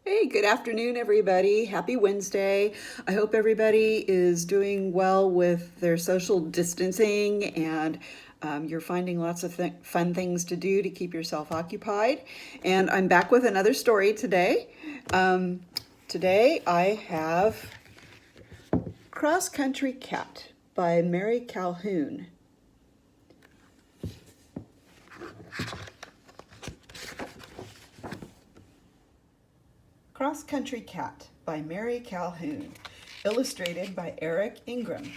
Hey, good afternoon, everybody. Happy Wednesday. I hope everybody is doing well with their social distancing and you're finding lots of fun things to do to keep yourself occupied. And I'm back with another story today. Today I have Cross Country Cat by Mary Calhoun. Cross Country Cat by Mary Calhoun, illustrated by Eric Ingram.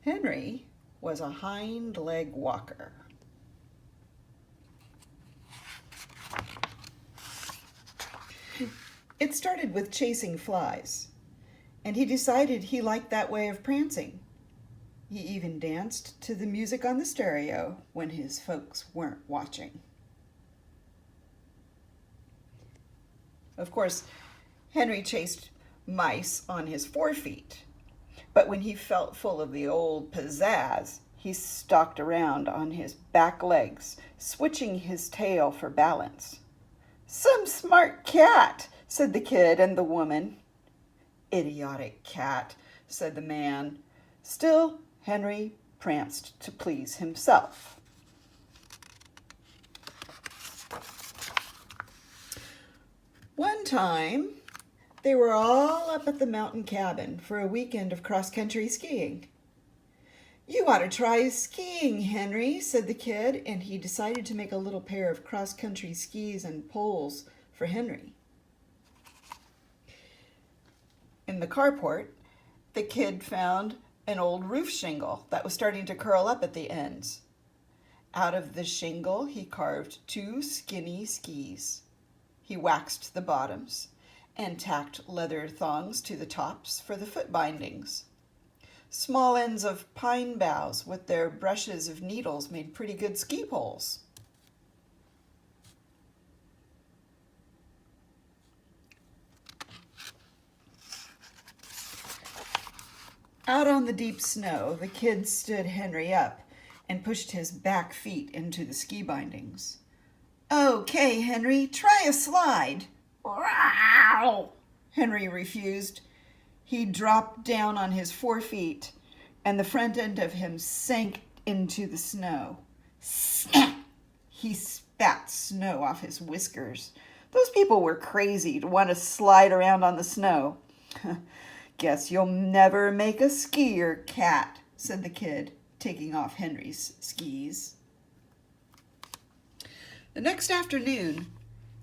Henry was a hind leg walker. It started with chasing flies, and he decided he liked that way of prancing. He even danced to the music on the stereo when his folks weren't watching. Of course, Henry chased mice on his forefeet, but when he felt full of the old pizzazz, he stalked around on his back legs, switching his tail for balance. "Some smart cat," said the kid and the woman. "Idiotic cat," said the man. Still, Henry pranced to please himself. One time, they were all up at the mountain cabin for a weekend of cross-country skiing. "You ought to try skiing, Henry," said the kid, and he decided to make a little pair of cross-country skis and poles for Henry. In the carport, the kid found an old roof shingle that was starting to curl up at the ends. Out of the shingle, he carved two skinny skis. He waxed the bottoms and tacked leather thongs to the tops for the foot bindings. Small ends of pine boughs with their brushes of needles made pretty good ski poles. Out on the deep snow, the kid stood Henry up and pushed his back feet into the ski bindings. "Okay, Henry, try a slide." "Wow!" Henry refused. He dropped down on his forefeet, and the front end of him sank into the snow. Snap! He spat snow off his whiskers. Those people were crazy to want to slide around on the snow. "Guess you'll never make a skier, cat," said the kid, taking off Henry's skis. The next afternoon,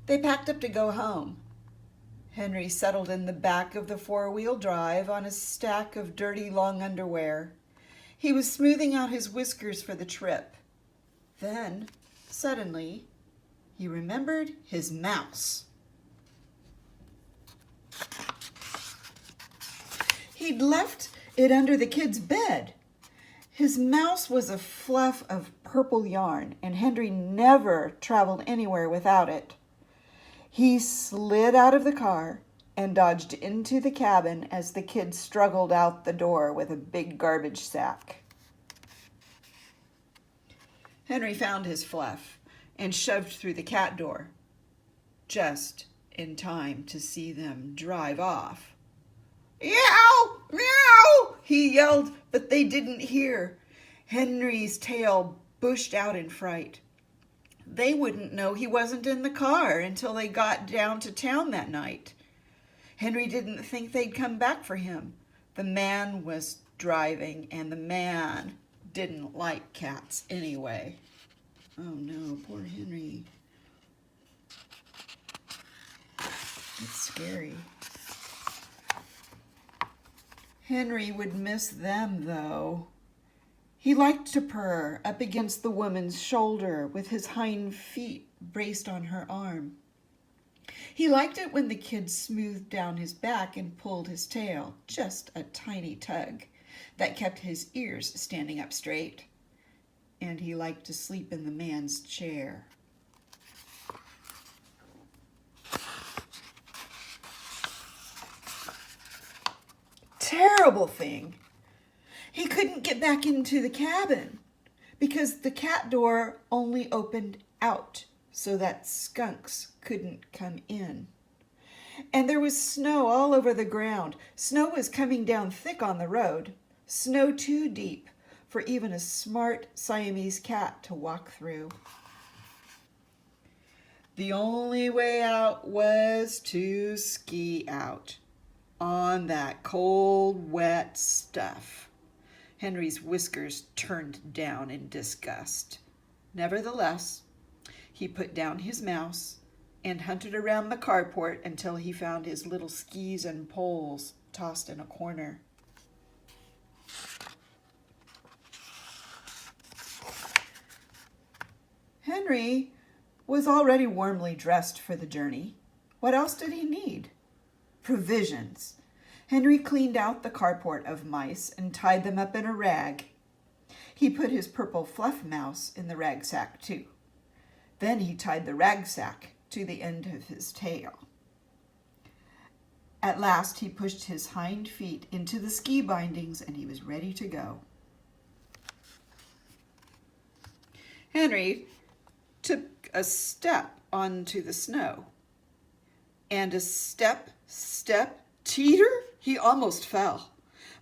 they packed up to go home. Henry settled in the back of the four-wheel drive on a stack of dirty long underwear. He was smoothing out his whiskers for the trip. Then, suddenly, he remembered his mouse. He'd left it under the kid's bed. His mouse was a fluff of purple yarn, and Henry never traveled anywhere without it. He slid out of the car and dodged into the cabin as the kid struggled out the door with a big garbage sack. Henry found his fluff and shoved through the cat door, just in time to see them drive off. "Meow! Meow!" he yelled, but they didn't hear. Henry's tail bushed out in fright. They wouldn't know he wasn't in the car until they got down to town that night. Henry didn't think they'd come back for him. The man was driving, and the man didn't like cats anyway. Oh no, poor Henry. It's scary. Henry would miss them, though. He liked to purr up against the woman's shoulder with his hind feet braced on her arm. He liked it when the kid smoothed down his back and pulled his tail, just a tiny tug that kept his ears standing up straight. And he liked to sleep in the man's chair. Terrible thing. He couldn't get back into the cabin because the cat door only opened out so that skunks couldn't come in. And there was snow all over the ground. Snow was coming down thick on the road, snow too deep for even a smart Siamese cat to walk through. The only way out was to ski out on that cold, wet stuff. Henry's whiskers turned down in disgust. Nevertheless, he put down his mouse and hunted around the carport until he found his little skis and poles tossed in a corner. Henry was already warmly dressed for the journey. What else did he need? Provisions. Henry cleaned out the carport of mice and tied them up in a rag. He put his purple fluff mouse in the rag sack too. Then he tied the rag sack to the end of his tail. At last he pushed his hind feet into the ski bindings and he was ready to go. Henry took a step onto the snow. And a step, teeter, he almost fell.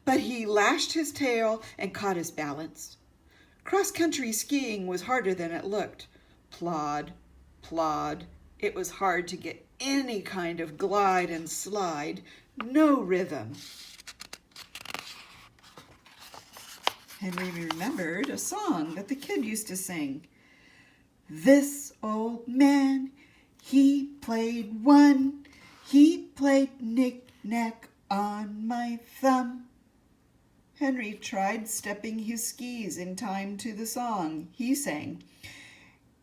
But he lashed his tail and caught his balance. Cross-country skiing was harder than it looked. Plod, plod. It was hard to get any kind of glide and slide. No rhythm. Henry remembered a song that the kid used to sing. This old man, he played one. He played knick-knack on my thumb. Henry tried stepping his skis in time to the song. He sang,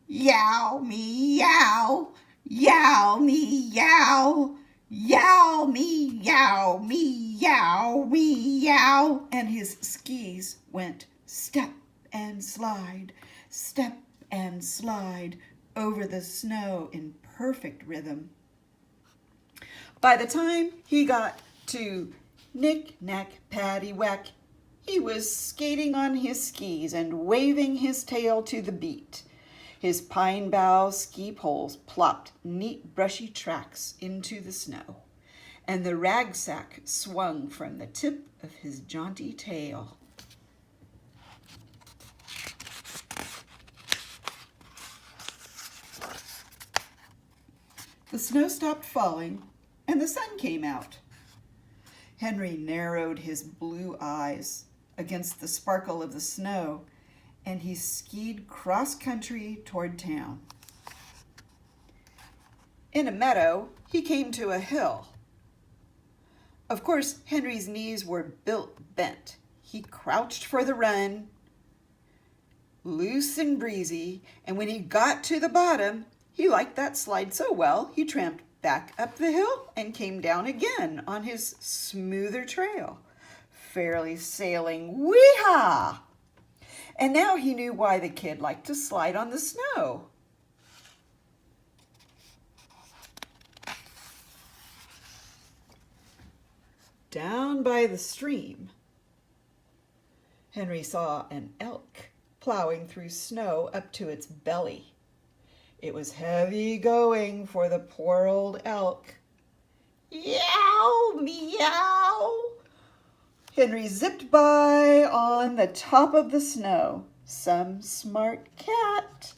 yow me yow, yow me yow, yow me yow me yow me yow. And his skis went step and slide over the snow in perfect rhythm. By the time he got to knick-knack, paddywhack, he was skating on his skis and waving his tail to the beat. His pine bough ski poles plopped neat brushy tracks into the snow, and the rag sack swung from the tip of his jaunty tail. The snow stopped falling, and the sun came out. Henry narrowed his blue eyes against the sparkle of the snow, and he skied cross-country toward town. In a meadow, he came to a hill. Of course, Henry's knees were bent. He crouched for the run, loose and breezy, and when he got to the bottom, he liked that slide so well, he tramped back up the hill and came down again on his smoother trail, fairly sailing wee-haw. And now he knew why the kid liked to slide on the snow. Down by the stream, Henry saw an elk plowing through snow up to its belly. It was heavy going for the poor old elk. Yow, meow. Henry zipped by on the top of the snow. Some smart cat.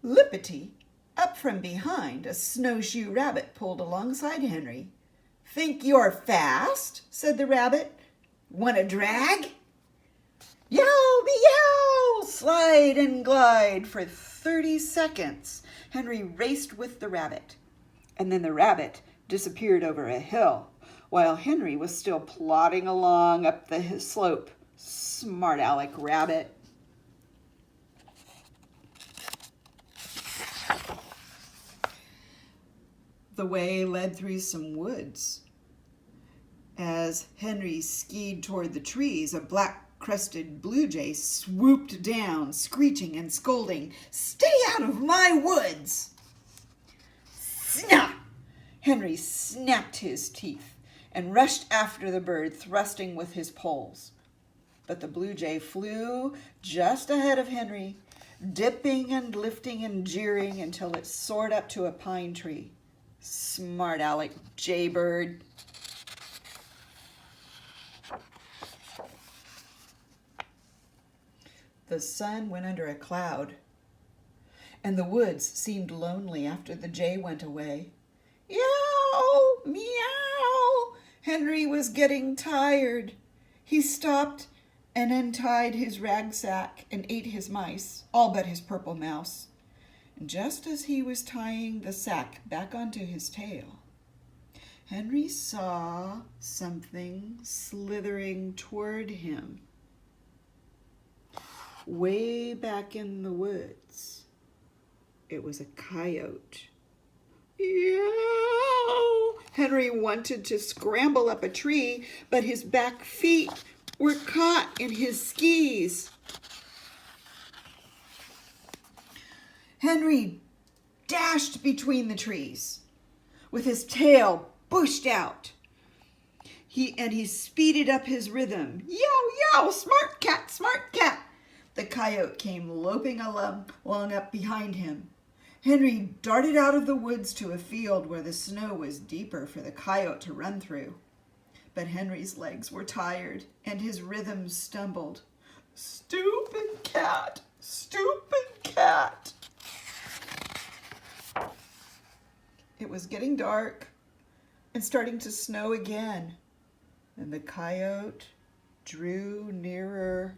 Lippity, up from behind, a snowshoe rabbit pulled alongside Henry. Think you're fast? Said the rabbit. Want a drag? Yow, meow, slide and glide for 30 seconds. Henry raced with the rabbit, and then the rabbit disappeared over a hill, while Henry was still plodding along up the slope. Smart aleck rabbit. The way led through some woods. As Henry skied toward the trees, a black-crested blue jay swooped down, screeching and scolding, "Stay out of my woods!" Snap! Henry snapped his teeth and rushed after the bird, thrusting with his poles. But the blue jay flew just ahead of Henry, dipping and lifting and jeering until it soared up to a pine tree. Smart Alec Jaybird. The sun went under a cloud, and the woods seemed lonely after the jay went away. Yow! Meow! Henry was getting tired. He stopped and untied his rag sack and ate his mice, all but his purple mouse. And just as he was tying the sack back onto his tail, Henry saw something slithering toward him. Way back in the woods, it was a coyote. Yow! Henry wanted to scramble up a tree, but his back feet were caught in his skis. Henry dashed between the trees with his tail bushed out. He speeded up his rhythm. Yow, yow, smart cat, smart cat. The coyote came loping along up behind him. Henry darted out of the woods to a field where the snow was deeper for the coyote to run through. But Henry's legs were tired and his rhythm stumbled. Stupid cat, stupid cat. It was getting dark and starting to snow again, and the coyote drew nearer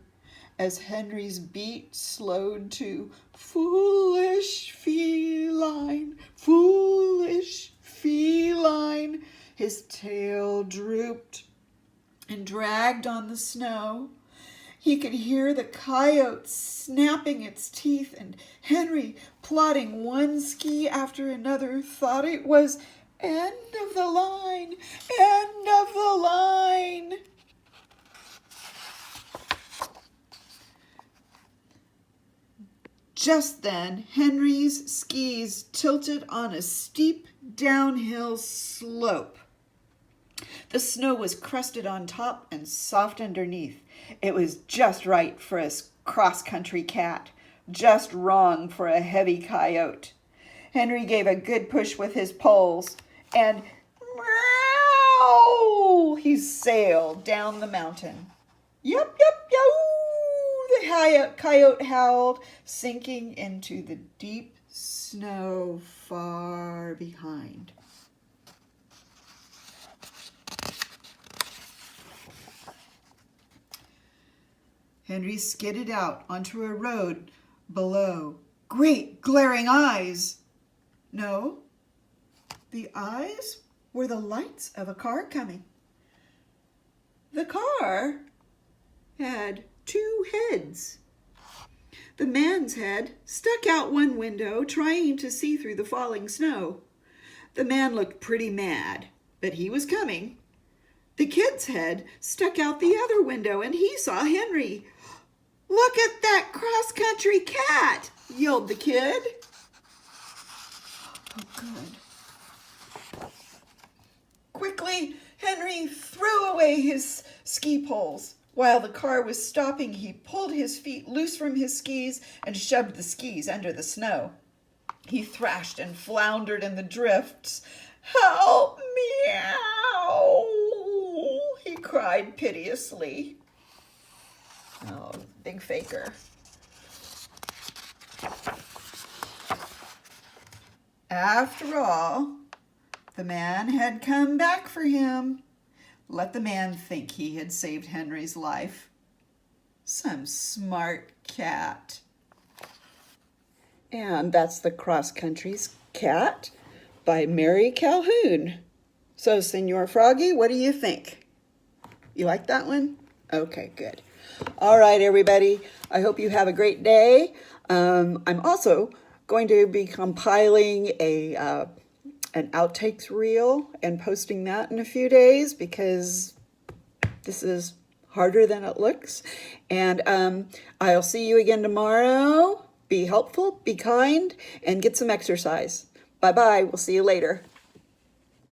as Henry's beat slowed to foolish feline, foolish feline. His tail drooped and dragged on the snow. He could hear the coyote snapping its teeth, and Henry, plodding one ski after another, thought it was end of the line, end of the line. Just then, Henry's skis tilted on a steep downhill slope. The snow was crusted on top and soft underneath. It was just right for a cross-country cat, just wrong for a heavy coyote. Henry gave a good push with his poles, and meow, he sailed down the mountain. Yup, yup, yow! The coyote howled, sinking into the deep snow far behind. Henry skidded out onto a road below. Great glaring eyes! No, the eyes were the lights of a car coming. The car had two heads. The man's head stuck out one window, trying to see through the falling snow. The man looked pretty mad, but he was coming. The kid's head stuck out the other window, and he saw Henry. Look at that cross-country cat, yelled the kid. Oh, good. Quickly, Henry threw away his ski poles. While the car was stopping, he pulled his feet loose from his skis and shoved the skis under the snow. He thrashed and floundered in the drifts. Help me out! He cried piteously. Oh, big faker. After all, the man had come back for him. Let the man think he had saved Henry's life. Some smart cat. And that's The Cross Country's Cat by Mary Calhoun. So, Senor Froggy, what do you think? You like that one? Okay, good. All right, everybody. I hope you have a great day. I'm also going to be compiling an outtakes reel and posting that in a few days because this is harder than it looks. And I'll see you again tomorrow. Be helpful, be kind, and get some exercise. Bye-bye. We'll see you later.